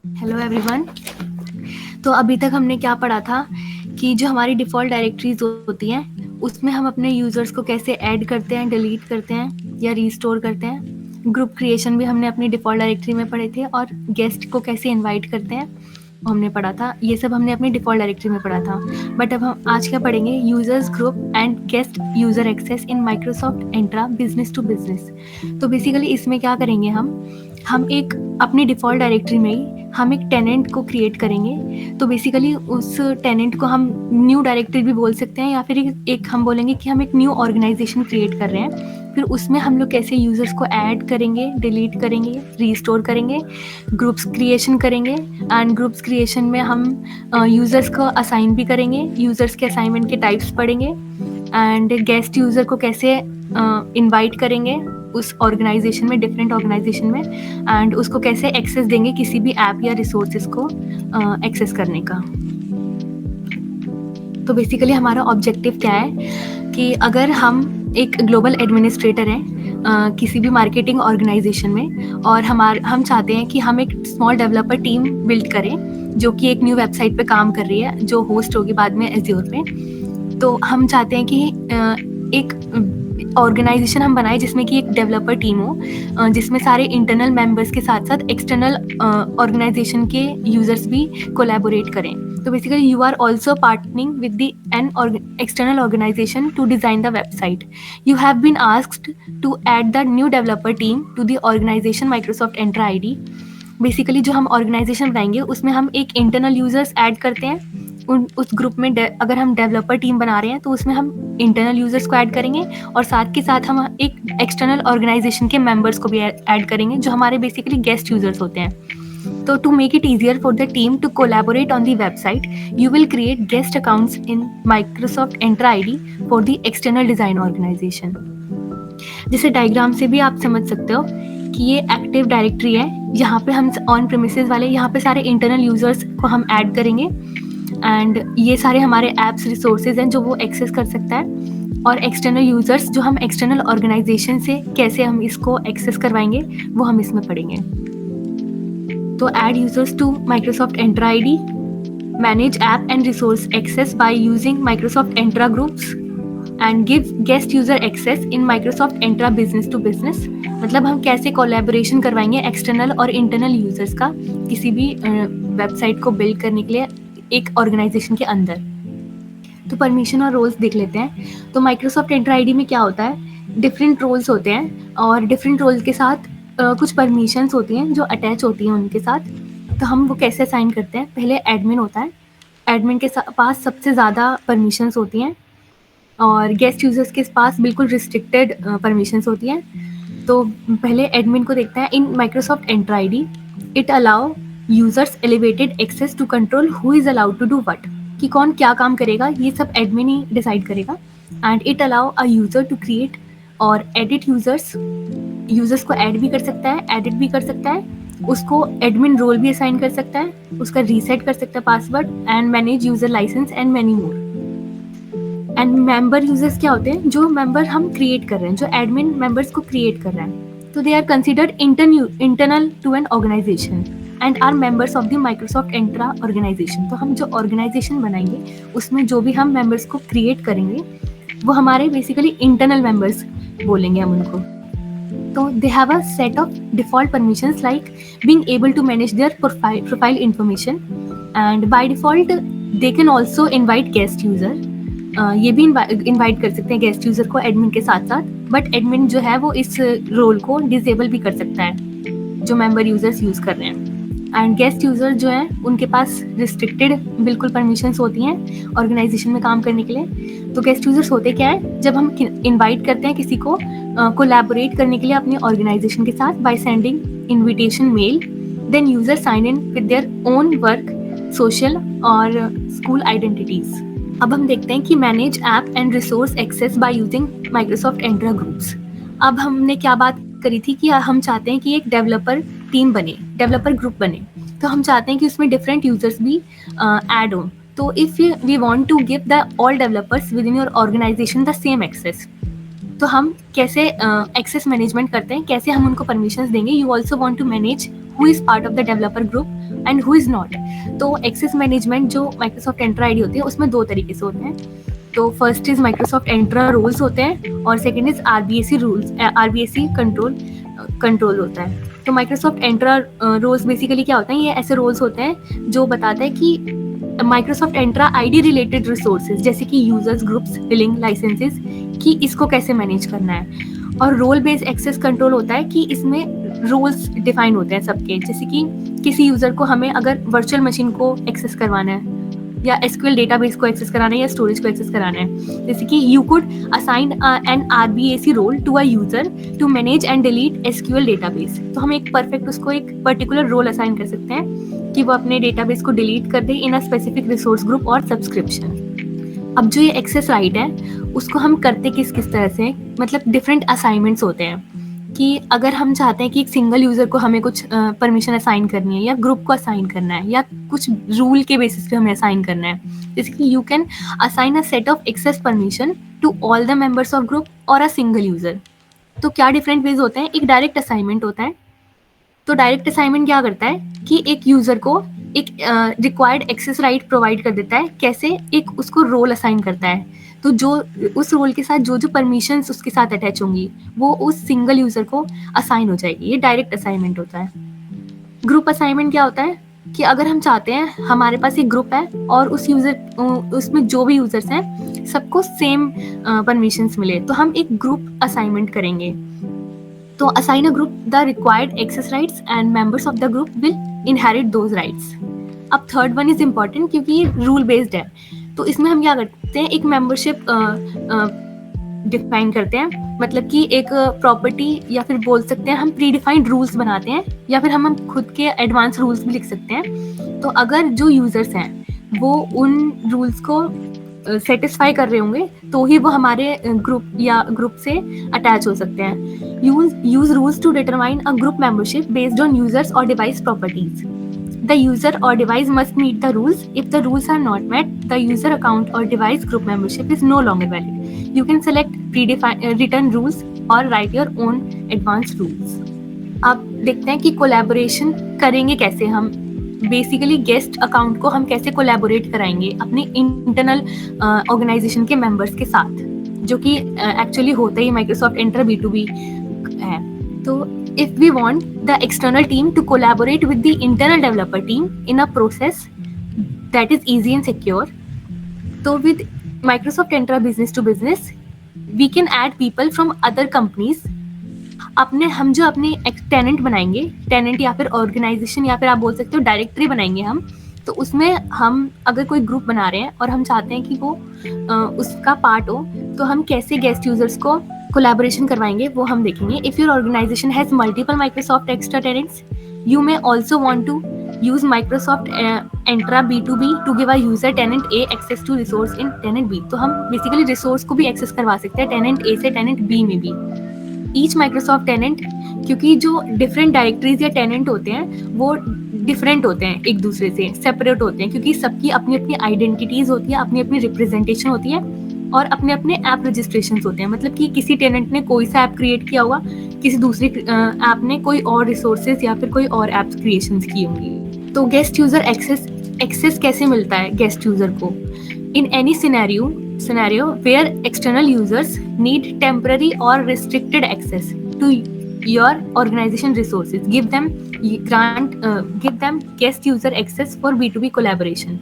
Hello everyone. तो अभी तक हमने क्या पढ़ा था कि जो हमारी डिफ़ॉल्ट डायरेक्टरीज होती हैं उसमें हम अपने यूज़र्स को कैसे ऐड करते हैं, डिलीट करते हैं या रिस्टोर करते हैं। ग्रुप क्रिएशन भी हमने अपनी डिफ़ॉल्ट डायरेक्टरी में पढ़े थे और गेस्ट को कैसे इनवाइट करते हैं हमने पढ़ा था। ये सब हमने अपनी डिफ़ॉल्ट डायरेक्टरी में पढ़ा था। बट अब हम आज क्या पढ़ेंगे, users group and guest user access in Microsoft Entra business to business. तो बेसिकली इसमें क्या करेंगे, हम एक अपनी डिफ़ॉल्ट डायरेक्टरी में ही हम एक टेनेंट को क्रिएट करेंगे। तो बेसिकली उस टेनेंट को हम न्यू डायरेक्टरी भी बोल सकते हैं या फिर एक हम बोलेंगे कि हम एक न्यू ऑर्गेनाइजेशन क्रिएट कर रहे हैं। फिर उसमें हम लोग कैसे यूज़र्स को ऐड करेंगे, डिलीट करेंगे, रीस्टोर करेंगे, ग्रुप्स क्रिएशन करेंगे। एंड ग्रुप्स क्रिएशन में हम यूज़र्स को असाइन भी करेंगे, यूज़र्स के असाइनमेंट के टाइप्स पढ़ेंगे। एंड गेस्ट यूज़र को कैसे इनवाइट करेंगे उस ऑर्गेनाइजेशन में, डिफरेंट ऑर्गेनाइजेशन में, एंड उसको कैसे एक्सेस देंगे किसी भी ऐप या रिसोर्सेज को एक्सेस करने का। तो बेसिकली हमारा ऑब्जेक्टिव क्या है कि अगर हम एक ग्लोबल एडमिनिस्ट्रेटर हैं किसी भी मार्केटिंग ऑर्गेनाइजेशन में और हम चाहते हैं कि हम एक स्मॉल डेवलपर टीम बिल्ड करें जो कि एक न्यू वेबसाइट पे काम कर रही है जो होस्ट होगी बाद में एज्योर पे। तो हम चाहते हैं कि एक ऑर्गेनाइजेशन हम बनाए जिसमें कि एक डेवलपर टीम हो जिसमें सारे इंटरनल मेंबर्स के साथ साथ एक्सटर्नल ऑर्गेनाइजेशन के यूजर्स भी कोलैबोरेट करें। तो basically you are also partnering with an external organization to design the website. You have been asked to add the new developer team to the organization Microsoft Entra ID. Basically जो हम organisation बनाएंगे उसमें हम एक internal users add करते हैं उस group में। अगर हम डेवलपर टीम बना रहे हैं तो उसमें हम इंटरनल यूजर्स को ऐड करेंगे और साथ के साथ हम एक एक्सटर्नल ऑर्गेनाइजेशन के मेंबर्स को भी ऐड करेंगे जो हमारे बेसिकली गेस्ट यूजर्स होते हैं। So to make it easier for the team to collaborate on the website, you will create guest accounts in Microsoft Entra ID for the external design organization. जैसे diagram से भी आप समझ सकते हो कि ये एक्टिव डायरेक्टरी है। यहाँ पे हम ऑन प्रीमिसेस वाले यहाँ पे सारे इंटरनल यूजर्स को हम ऐड करेंगे एंड ये सारे हमारे एप्स रिसोर्सेज हैं जो वो एक्सेस कर सकता है। और एक्सटर्नल यूजर्स जो हम एक्सटर्नल ऑर्गेनाइजेशन से कैसे हम इसको एक्सेस करवाएंगे वो हम इसमें पढ़ेंगे। तो add users to Microsoft Entra ID, manage app and resource access by using Microsoft Entra groups and give guest user access in Microsoft Entra business to business। मतलब हम कैसे कोलैबोरेशन करवाएंगे एक्सटर्नल और इंटरनल यूजर्स का किसी भी website को build करने के लिए एक ऑर्गेनाइजेशन के अंदर। तो परमिशन और रोल्स देख लेते हैं। तो माइक्रोसॉफ्ट एंट्रा आईडी में क्या होता है, डिफरेंट रोल्स होते हैं और डिफरेंट रोल्स के साथ कुछ परमिशंस होती हैं जो अटैच होती हैं उनके साथ। तो हम वो कैसे असाइन करते हैं, पहले एडमिन होता है, एडमिन के पास सबसे ज़्यादा परमिशंस होती हैं और गेस्ट यूजर्स के पास बिल्कुल रिस्ट्रिक्टेड परमिशंस होती हैं। तो पहले एडमिन को देखते हैं। In Microsoft Entra ID it allow users elevated access to control who is allowed to do what, कि कौन क्या काम करेगा ये सब एडमिन ही डिसाइड करेगा। And it allow a user to create और एडिट यूजर्स को ऐड भी कर सकता है, एडिट भी कर सकता है, उसको एडमिन रोल भी असाइन कर सकता है, उसका रीसेट कर सकता है password and manage user licence and many more. And member users क्या होते हैं, जो मेंबर हम क्रिएट कर रहे हैं, जो एडमिन मेंबर्स को क्रिएट कर रहे हैं। तो they are considered internal to an organization and are members of the Microsoft Entra organization. तो हम जो ऑर्गेनाइजेशन बनाएंगे उसमें जो भी हम मेंबर्स को क्रिएट करेंगे वो हमारे बेसिकली इंटरनल मेंबर्स बोलेंगे हम उनको। तो they have a set of default permissions like being able to manage their profile information and by default they can also invite guest user। ये भी इनवाइट कर सकते हैं गेस्ट यूजर को एडमिन के साथ साथ, बट एडमिन जो है वो इस रोल को डिसेबल भी कर सकता है जो मेंबर यूजर्स यूज कर रहे हैं। एंड गेस्ट यूजर जो है उनके पास रिस्ट्रिक्टेड बिल्कुल परमिशंस होती हैं ऑर्गेनाइजेशन में काम करने के लिए। तो गेस्ट यूजर्स होते क्या है, जब हम इनवाइट करते हैं किसी को कोलैबोरेट करने के लिए अपने ऑर्गेनाइजेशन के साथ by sending invitation mail, then user sign in with their own work, social और स्कूल आइडेंटिटीज। अब हम देखते हैं कि manage app and resource access by using Microsoft Entra groups. अब हमने क्या बात करी थी कि हम चाहते हैं कि एक डेवलपर टीम बने, डेवलपर ग्रुप बने। तो हम चाहते हैं कि उसमें डिफरेंट यूजर्स भी ऐड हों। तो if we want to give the all developers within your organisation the same access, तो हम कैसे एक्सेस मैनेजमेंट करते हैं, कैसे हम उनको परमिशंस देंगे। You also want to manage who is part of the developer group and who is not. तो एक्सेस मैनेजमेंट जो माइक्रोसॉफ्ट एंट्रा आईडी होती है उसमें 2 तरीके से होते हैं। तो first is Microsoft Entra roles होते हैं और second is RBSC rules, RBSC control होता है। तो माइक्रोसॉफ्ट एंट्रा रोल्स बेसिकली क्या होते हैं, ये ऐसे रोल्स होते हैं जो बताते हैं कि Microsoft Entra ID related resources जैसे कि यूजर्स, ग्रुप्स, बिलिंग, लाइसेंसेस कि इसको कैसे मैनेज करना है। और रोल बेस्ड एक्सेस कंट्रोल होता है कि इसमें रोल्स डिफाइन होते हैं सबके, जैसे कि किसी यूजर को हमें अगर वर्चुअल मशीन को एक्सेस करवाना है या एसक्यूएल डेटाबेस को एक्सेस कराना है या स्टोरेज को एक्सेस कराना है, जैसे कि you could assign an RBAC role to a user to manage and delete SQL database. तो हम एक परफेक्ट उसको एक पर्टिकुलर रोल असाइन कर सकते हैं कि वो अपने डेटाबेस को डिलीट कर दे इन अ स्पेसिफिक रिसोर्स ग्रुप और सब्सक्रिप्शन। अब जो ये एक्सेस राइट है उसको हम करते किस किस तरह से, मतलब डिफरेंट असाइनमेंट्स होते हैं कि अगर हम चाहते हैं कि एक सिंगल यूजर को हमें कुछ परमिशन असाइन करनी है या ग्रुप को असाइन करना है या कुछ रूल के बेसिस पे हमें असाइन करना है, जैसे कि you can assign a set of access permission to all the members of group और अ सिंगल यूजर। तो क्या डिफरेंट वेज होते हैं, एक डायरेक्ट असाइनमेंट होता है। तो डायरेक्ट असाइनमेंट क्या करता है कि एक यूजर को एक रिक्वायर्ड एक्सेस राइट प्रोवाइड कर देता है, कैसे, एक उसको रोल असाइन करता है। तो जो उस रोल के साथ जो जो परमिशंस उसके साथ अटैच होंगी वो उस सिंगल यूजर को असाइन हो जाएगी, ये डायरेक्ट असाइनमेंट होता है। ग्रुप असाइनमेंट क्या होता है कि अगर हम चाहते हैं हमारे पास एक ग्रुप है और उसमें जो भी यूजर्स हैं सबको सेम परमिशंस मिले, तो हम एक ग्रुप असाइनमेंट करेंगे। तो assign a group the required access rights and members of the group will inherit those rights। अब थर्ड वन इज इम्पॉर्टेंट क्योंकि ये रूल बेस्ड है। तो इसमें हम क्या करते हैं, एक मेंबरशिप डिफाइन करते हैं, मतलब कि एक प्रॉपर्टी या फिर बोल सकते हैं हम प्री डिफाइंड रूल्स बनाते हैं या फिर हम खुद के एडवांस रूल्स भी लिख सकते हैं। तो अगर जो यूजर्स हैं वो उन रूल्स को सेटिस्फाई कर रहे होंगे तो ही वो हमारे ग्रुप से अटैच हो सकते हैं। Use rules to determine a group membership based on users और device properties. The user or device must meet the rules. If the rules are not met, the user account or device group membership is no longer valid. You can select predefined written rules or write your own advanced rules. अब देखते हैं कि collaboration करेंगे कैसे हम। Basically guest account को हम कैसे कोलैबोरेट कराएंगे अपने इंटरनल ऑर्गेनाइजेशन के मेंबर्स के साथ, जो कि एक्चुअली होता ही माइक्रोसॉफ्ट एंट्रा B2B है। तो if we want the external team to collaborate with the internal developer team in a process that is easy and secure, so with Microsoft Entra business to business we can add people from other companies। हम जो अपने tenant बनाएंगे, tenant या फिर organisation या फिर आप बोल सकते हो डायरेक्टरी बनाएंगे हम, तो उसमें हम अगर कोई ग्रुप बना रहे हैं और हम चाहते हैं कि वो उसका पार्ट हो, तो हम कैसे गेस्ट यूजर्स को कोलैबोरेशन करवाएंगे वो हम देखेंगे। If your organisation has multiple Microsoft extra tenants, you may also want to use Microsoft Entra B2B to give a user tenant A access to resource in tenant B। तो हम basically resource को भी access करवा सकते हैं tenant A से tenant B में भी। ईच माइक्रोसॉफ्ट टेनेंट, क्योंकि जो डिफरेंट डायरेक्टरीज या टेनेंट होते हैं वो डिफरेंट होते हैं, एक दूसरे से सेपरेट होते हैं, क्योंकि सबकी अपनी अपनी आइडेंटिटीज होती है, अपनी अपनी रिप्रेजेंटेशन होती है और अपने अपने ऐप रजिस्ट्रेशन होते हैं। मतलब कि किसी टेनेंट ने कोई सा ऐप क्रिएट किया होगा, किसी दूसरी ऐप ने कोई और रिसोर्सेज या फिर कोई और ऐप क्रिएशंस की होंगी। तो गेस्ट यूजर एक्सेस कैसे मिलता है गेस्ट यूजर को? In any scenario where external users need temporary or restricted access to your organization resources, give them guest user access for B2B collaboration।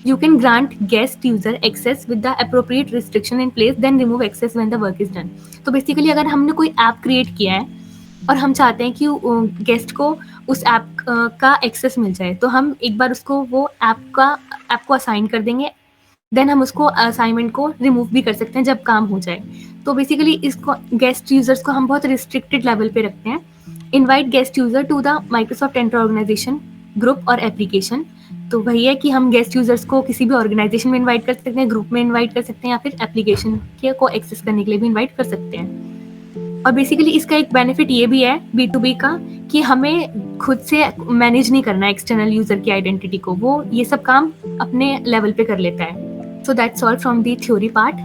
You can grant guest user access with the appropriate restriction in place, then remove access when the work is done। तो basically अगर हमने कोई app create किया है और हम चाहते हैं कि गेस्ट को उस ऐप का एक्सेस मिल जाए, तो हम एक बार उसको वो ऐप को असाइन कर देंगे, देन हम उसको असाइनमेंट को रिमूव भी कर सकते हैं जब काम हो जाए। तो बेसिकली इसको गेस्ट यूजर्स को हम बहुत रिस्ट्रिक्टेड लेवल पे रखते हैं। Invite guest user to the Microsoft Entra organization group और एप्लीकेशन। तो वही है कि हम गेस्ट यूजर्स को किसी भी ऑर्गेनाइजेशन में इन्वाइट कर सकते हैं, ग्रुप में इन्वाइट कर सकते हैं या फिर एप्लीकेशन को एक्सेस करने के लिए भी इन्वाइट कर सकते हैं। और बेसिकली इसका एक बेनिफिट ये भी है B2B का कि हमें खुद से मैनेज नहीं करना है एक्सटर्नल यूजर की आइडेंटिटी को, वो ये सब काम अपने लेवल पे कर लेता है। So that's all from the theory part.